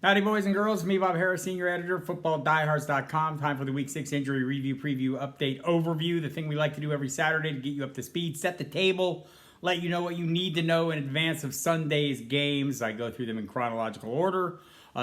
Howdy, boys and girls. Me, Bob Harris, Senior Editor, FootballDiehards.com. Time for the Week 6 injury review, preview, update, overview. The thing we like to do every Saturday to get you up to speed, set the table, let you know what you need to know in advance of Sunday's games. I go through them in chronological order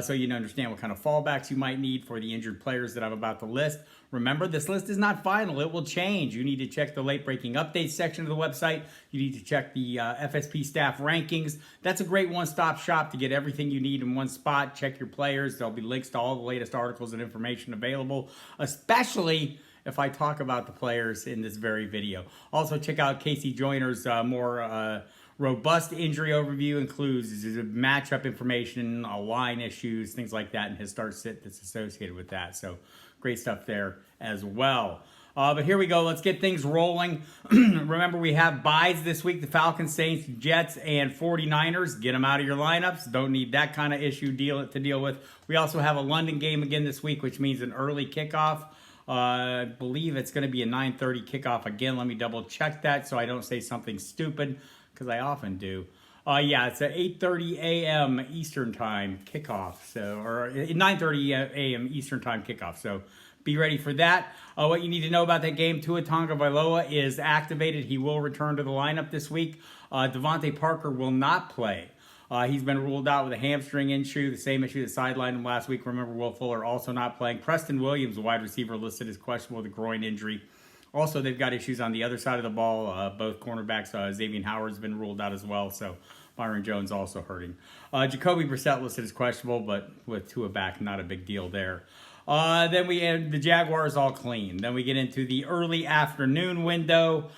so you understand what kind of fallbacks you might need for the injured players that I'm about to list. Remember, this list is not final. It will change. You need to check the late-breaking updates section of the website. You need to check the FSP staff rankings. That's a great one-stop shop to get everything you need in one spot. Check your players. There'll be links to all the latest articles and information available, especially if I talk about the players in this very video. Also, check out Casey Joyner's more robust injury overview, includes matchup information, line issues, things like that, and his start-sit that's associated with that. So great stuff there as well. But here we go. Let's get things rolling. Remember, we have byes this week. The Falcons, Saints, Jets, and 49ers. Get them out of your lineups. Don't need that kind of issue to deal with. We also have a London game again this week, which means an early kickoff. I believe it's going to be a 9:30 kickoff again. Let me double check that so I don't say something stupid, because I often do. Yeah, it's an 8:30 a.m. Eastern Time kickoff, or 9:30 a.m. Eastern Time kickoff. So be ready for that. What you need to know about that game: Tua Tagovailoa is activated. He will return to the lineup this week. Devontae Parker will not play. He's been ruled out with a hamstring issue, the same issue that sidelined him last week. Remember, Will Fuller also not playing. Preston Williams, a wide receiver, listed as questionable with a groin injury. Also, they've got issues on the other side of the ball. Both cornerbacks, Xavier Howard's been ruled out as well, so Byron Jones also hurting. Jacoby Brissett listed as questionable, but with Tua back, not a big deal there. Then we have the Jaguars all clean. Then we get into the early afternoon window.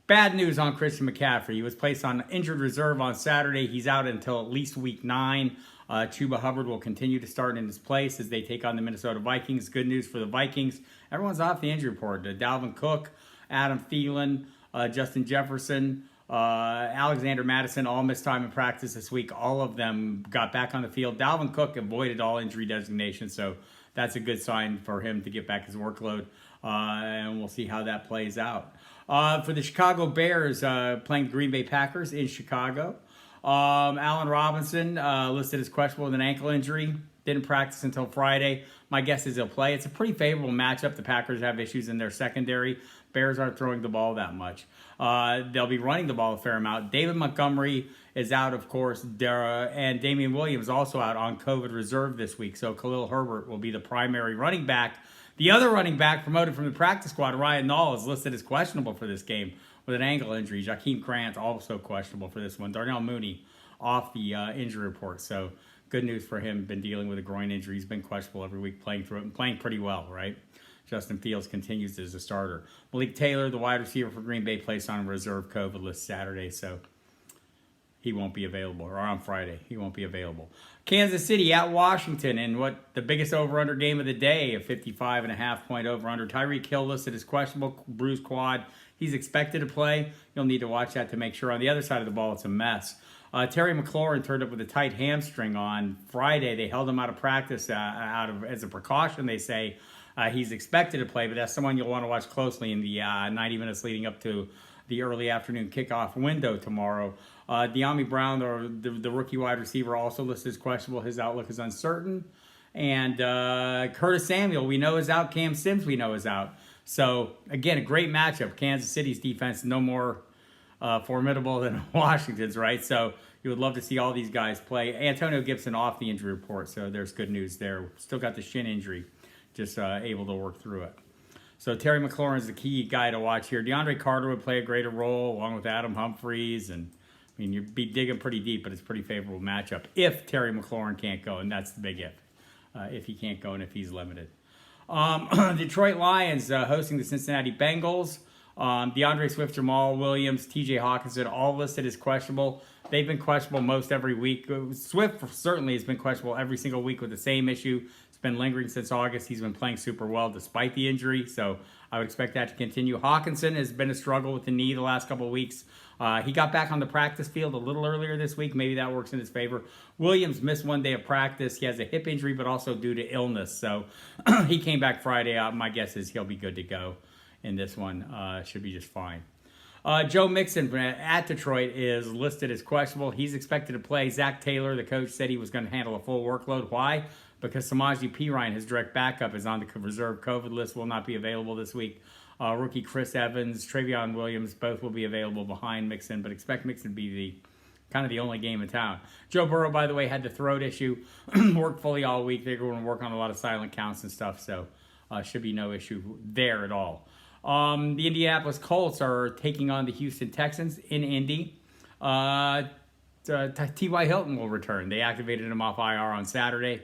Bad news on Christian McCaffrey. He was placed on injured reserve on Saturday. He's out until at least week 9. Chuba Hubbard will continue to start in his place as they take on the Minnesota Vikings. Good news for the Vikings. Everyone's off the injury report. Dalvin Cook, Adam Thielen, Justin Jefferson, Alexander Madison all missed time in practice this week. All of them got back on the field. Dalvin Cook avoided all injury designation, so that's a good sign for him to get back his workload, and we'll see how that plays out. For the Chicago Bears, playing the Green Bay Packers in Chicago, Allen Robinson listed as questionable with an ankle injury. Didn't practice until Friday. My guess is he'll play. It's a pretty favorable matchup. The Packers have issues in their secondary. Bears aren't throwing the ball that much. They'll be running the ball a fair amount. David Montgomery is out, of course, and Damian Williams also out on COVID reserve this week. So Khalil Herbert will be the primary running back. The other running back promoted from the practice squad, Ryan Nall, is listed as questionable for this game with an ankle injury. Jakeem Grant also questionable for this one. Darnell Mooney off the injury report. So good news for him. Been dealing with a groin injury. He's been questionable every week, playing through it and playing pretty well, right? Justin Fields continues as a starter. Malik Taylor, the wide receiver for Green Bay, placed on a reserve COVID list Saturday, so he won't be available, or on Friday, he won't be available. Kansas City at Washington, and what the biggest over-under game of the day, a 55.5 point over-under. Tyreek Hill listed as questionable, bruised quad. He's expected to play. You'll need to watch that to make sure. On the other side of the ball, it's a mess. Terry McLaurin turned up with a tight hamstring on Friday. They held him out of practice as a precaution, they say. He's expected to play, but that's someone you'll want to watch closely in the 90 minutes leading up to the early afternoon kickoff window tomorrow. De'Ami Brown, the rookie wide receiver, also listed as questionable. His outlook is uncertain. And Curtis Samuel, we know is out. Cam Sims, we know is out. So, again, a great matchup. Kansas City's defense, no more formidable than Washington's, right? So you would love to see all these guys play. Antonio Gibson off the injury report, so there's good news there. Still got the shin injury, just able to work through it. So Terry McLaurin is the key guy to watch here. DeAndre Carter would play a greater role along with Adam Humphries. And, I mean, you'd be digging pretty deep, but it's a pretty favorable matchup if Terry McLaurin can't go, and that's the big if he can't go and if he's limited. Detroit Lions hosting the Cincinnati Bengals. DeAndre Swift, Jamal Williams, TJ Hawkinson, all listed as questionable. They've been questionable most every week. Swift certainly has been questionable every single week with the same issue. It's been lingering since August. He's been playing super well despite the injury, so I would expect that to continue. Hawkinson has been a struggle with the knee the last couple of weeks. He got back on the practice field a little earlier this week. Maybe that works in his favor. Williams missed one day of practice. He has a hip injury, but also due to illness. So he came back Friday. My guess is he'll be good to go in this one. Should be just fine. Joe Mixon at Detroit is listed as questionable. He's expected to play. Zach Taylor, the coach, said he was going to handle a full workload. Why? Because Samaje Perine, his direct backup, is on the reserve COVID list, will not be available this week. Rookie Chris Evans, Travion Williams, both will be available behind Mixon, but expect Mixon to be the only game in town. Joe Burrow, by the way, had the throat issue, worked fully all week. They're going to work on a lot of silent counts and stuff, so should be no issue there at all. The Indianapolis Colts are taking on the Houston Texans in Indy. T.Y. Hilton will return. They activated him off IR on Saturday,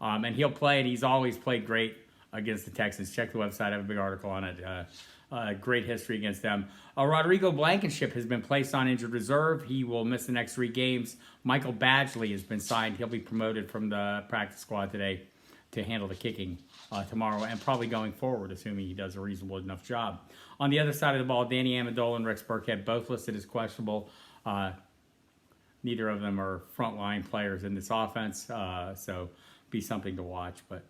and he'll play, and he's always played great against the Texans. Check the website. I have a big article on it. Great history against them. Rodrigo Blankenship has been placed on injured reserve. He will miss the next 3 games. Michael Badgley has been signed. He'll be promoted from the practice squad today to handle the kicking tomorrow and probably going forward, assuming he does a reasonable enough job. On the other side of the ball, Danny Amendola and Rex Burkhead both listed as questionable. Neither of them are frontline players in this offense, so be something to watch, but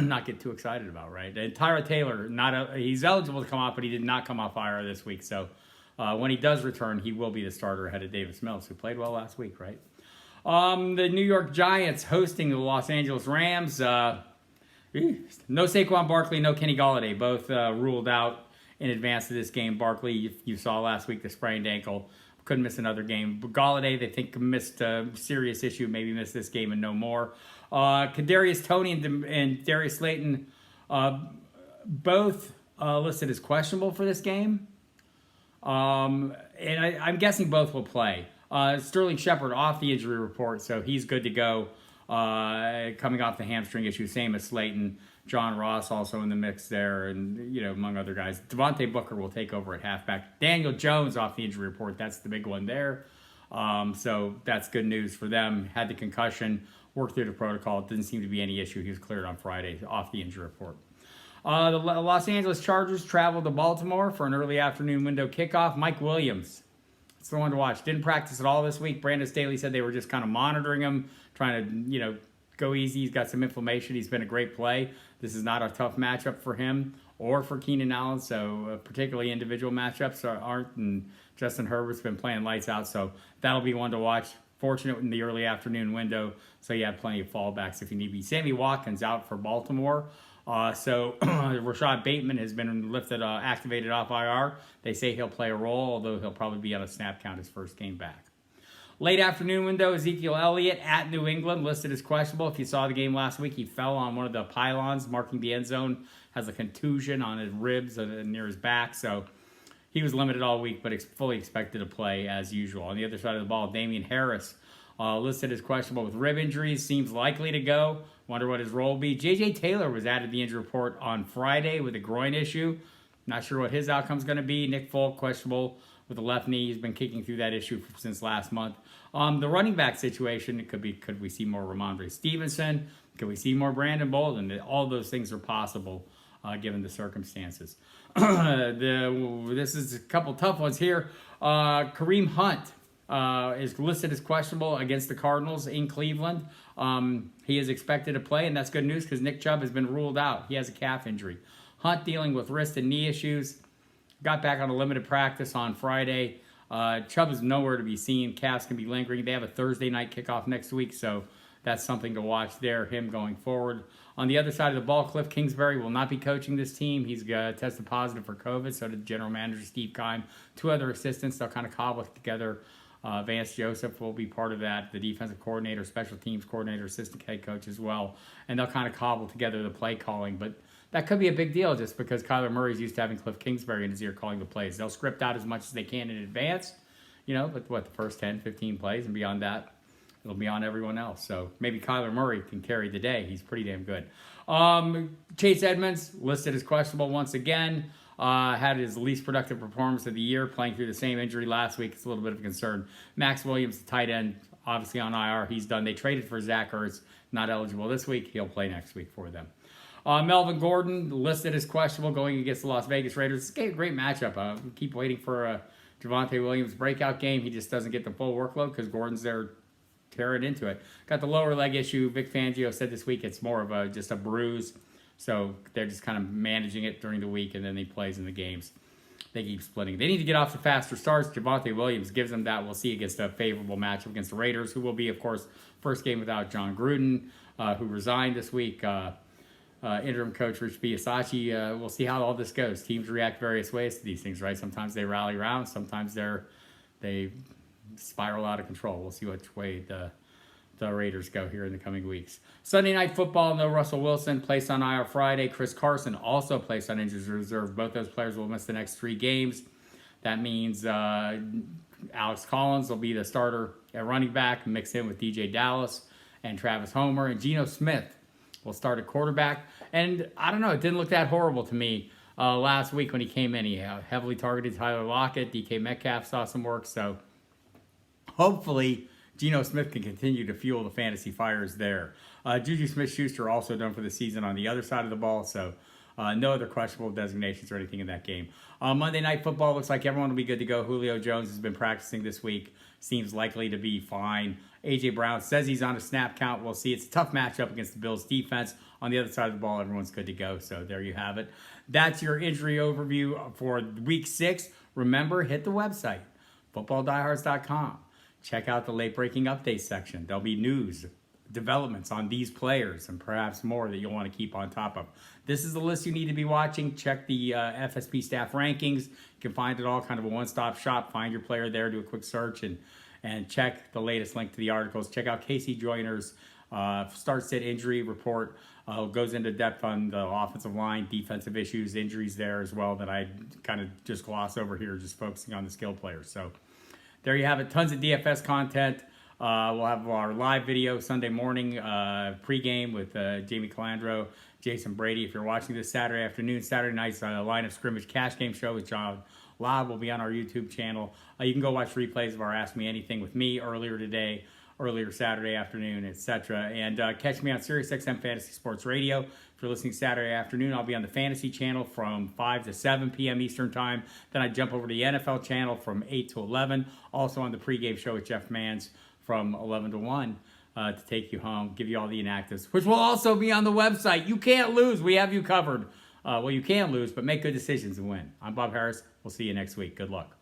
not get too excited about, right? And Tyrod Taylor, he's eligible to come off, but he did not come off IR this week, so when he does return, he will be the starter ahead of Davis Mills, who played well last week, right? The New York Giants hosting the Los Angeles Rams. No Saquon Barkley, no Kenny Golladay. Both ruled out in advance of this game. Barkley, you saw last week, the sprained ankle. Couldn't miss another game. But Golladay, they think missed a serious issue. Maybe missed this game and no more. Kadarius Toney and Darius Slayton both listed as questionable for this game. And I'm guessing both will play. Sterling Shepard off the injury report, so he's good to go. Coming off the hamstring issue, same as Slayton. John Ross also in the mix there, and among other guys. Devontae Booker will take over at halfback. Daniel Jones off the injury report, that's the big one there. So that's good news for them. Had the concussion, worked through the protocol. Didn't seem to be any issue. He was cleared on Friday off the injury report. The Los Angeles Chargers traveled to Baltimore for an early afternoon window kickoff. Mike Williams, it's the one to watch. Didn't practice at all this week. Brandon Staley said they were just kind of monitoring him, trying to, go easy. He's got some inflammation. He's been a great play. This is not a tough matchup for him or for Keenan Allen, so particularly individual matchups aren't, and Justin Herbert's been playing lights out, so that'll be one to watch. Fortunate in the early afternoon window, so you have plenty of fallbacks if you need to be. Sammy Watkins out for Baltimore. So Rashad Bateman has been activated off IR. They say he'll play a role, although he'll probably be on a snap count his first game back. Late afternoon window, Ezekiel Elliott at New England, listed as questionable. If you saw the game last week, he fell on one of the pylons marking the end zone, has a contusion on his ribs near his back, so he was limited all week, but fully expected to play as usual. On the other side of the ball, Damian Harris, listed as questionable with rib injuries, seems likely to go. Wonder what his role will be. J.J. Taylor was added to the injury report on Friday with a groin issue. Not sure what his outcome is going to be. Nick Folk, questionable with the left knee. He's been kicking through that issue since last month. The running back situation, could we see more Ramondre Stevenson? Could we see more Brandon Bolden? All those things are possible given the circumstances. This is a couple tough ones here. Kareem Hunt is listed as questionable against the Cardinals in Cleveland. He is expected to play, and that's good news because Nick Chubb has been ruled out. He has a calf injury. Hunt dealing with wrist and knee issues. Got back on a limited practice on Friday. Chubb is nowhere to be seen. Calves can be lingering. They have a Thursday night kickoff next week, so that's something to watch there, him going forward. On the other side of the ball, Cliff Kingsbury will not be coaching this team. He's tested positive for COVID, so did general manager Steve Keim. 2 other assistants, they'll kind of cobble it together. Vance Joseph will be part of that, the defensive coordinator, special teams coordinator, assistant head coach as well. And they'll kind of cobble together the play calling. But that could be a big deal just because Kyler Murray's used to having Cliff Kingsbury in his ear calling the plays. They'll script out as much as they can in advance, but the first 10, 15 plays, and beyond that, it'll be on everyone else. So maybe Kyler Murray can carry the day. He's pretty damn good. Chase Edmonds, listed as questionable once again. Had his least productive performance of the year, playing through the same injury last week. It's a little bit of a concern. Max Williams, the tight end, obviously on IR. He's done. They traded for Zach Ertz, not eligible this week. He'll play next week for them. Melvin Gordon, listed as questionable going against the Las Vegas Raiders. It's a great matchup. Keep waiting for a Javonte Williams breakout game. He just doesn't get the full workload because Gordon's there tearing into it. Got the lower leg issue. Vic Fangio said this week it's more of just a bruise. So they're just kind of managing it during the week, and then he plays in the games. they keep splitting. They need to get off to faster starts. Javonte Williams gives them that. We'll see against a favorable matchup against the Raiders, who will be, of course, first game without John Gruden, who resigned this week. Interim coach Rich Biasachi. We'll see how all this goes. Teams react various ways to these things, right? Sometimes they rally around. Sometimes they spiral out of control. We'll see which way the Raiders go here in the coming weeks. Sunday Night Football, no Russell Wilson, placed on IR Friday. Chris Carson also placed on injured reserve. Both those players will miss the next 3 games. That means Alex Collins will be the starter at running back, mix in with DJ Dallas and Travis Homer. And Geno Smith will start at quarterback. And I don't know, it didn't look that horrible to me last week when he came in. He heavily targeted Tyler Lockett. DK Metcalf saw some work. So hopefully Geno Smith can continue to fuel the fantasy fires there. Juju Smith-Schuster also done for the season on the other side of the ball, so no other questionable designations or anything in that game. Monday Night Football looks like everyone will be good to go. Julio Jones has been practicing this week. Seems likely to be fine. A.J. Brown says he's on a snap count. We'll see. It's a tough matchup against the Bills' defense. On the other side of the ball, everyone's good to go, so there you have it. That's your injury overview for Week 6. Remember, hit the website, FootballDiehards.com. Check out the late-breaking updates section. There'll be news, developments on these players, and perhaps more that you'll want to keep on top of. This is the list you need to be watching. Check the FSP staff rankings. You can find it all, kind of a one-stop shop. Find your player there, do a quick search, and check the latest link to the articles. Check out Casey Joyner's start-sit injury report. Goes into depth on the offensive line, defensive issues, injuries there as well that I kind of just gloss over here, just focusing on the skill players. So there you have it. Tons of DFS content. We'll have our live video Sunday morning pregame with Jamie Calandro, Jason Brady. If you're watching this Saturday afternoon, Saturday night's line of scrimmage cash game show with John Live will be on our YouTube channel. You can go watch replays of our Ask Me Anything with me earlier today, earlier Saturday afternoon, etc. And catch me on SiriusXM Fantasy Sports Radio. If you're listening Saturday afternoon, I'll be on the Fantasy channel from 5 to 7 p.m. Eastern Time. Then I jump over to the NFL channel from 8 to 11. Also on the pregame show with Jeff Mans from 11 to 1 to take you home, give you all the inactives, which will also be on the website. You can't lose. We have you covered. Well, you can lose, but make good decisions and win. I'm Bob Harris. We'll see you next week. Good luck.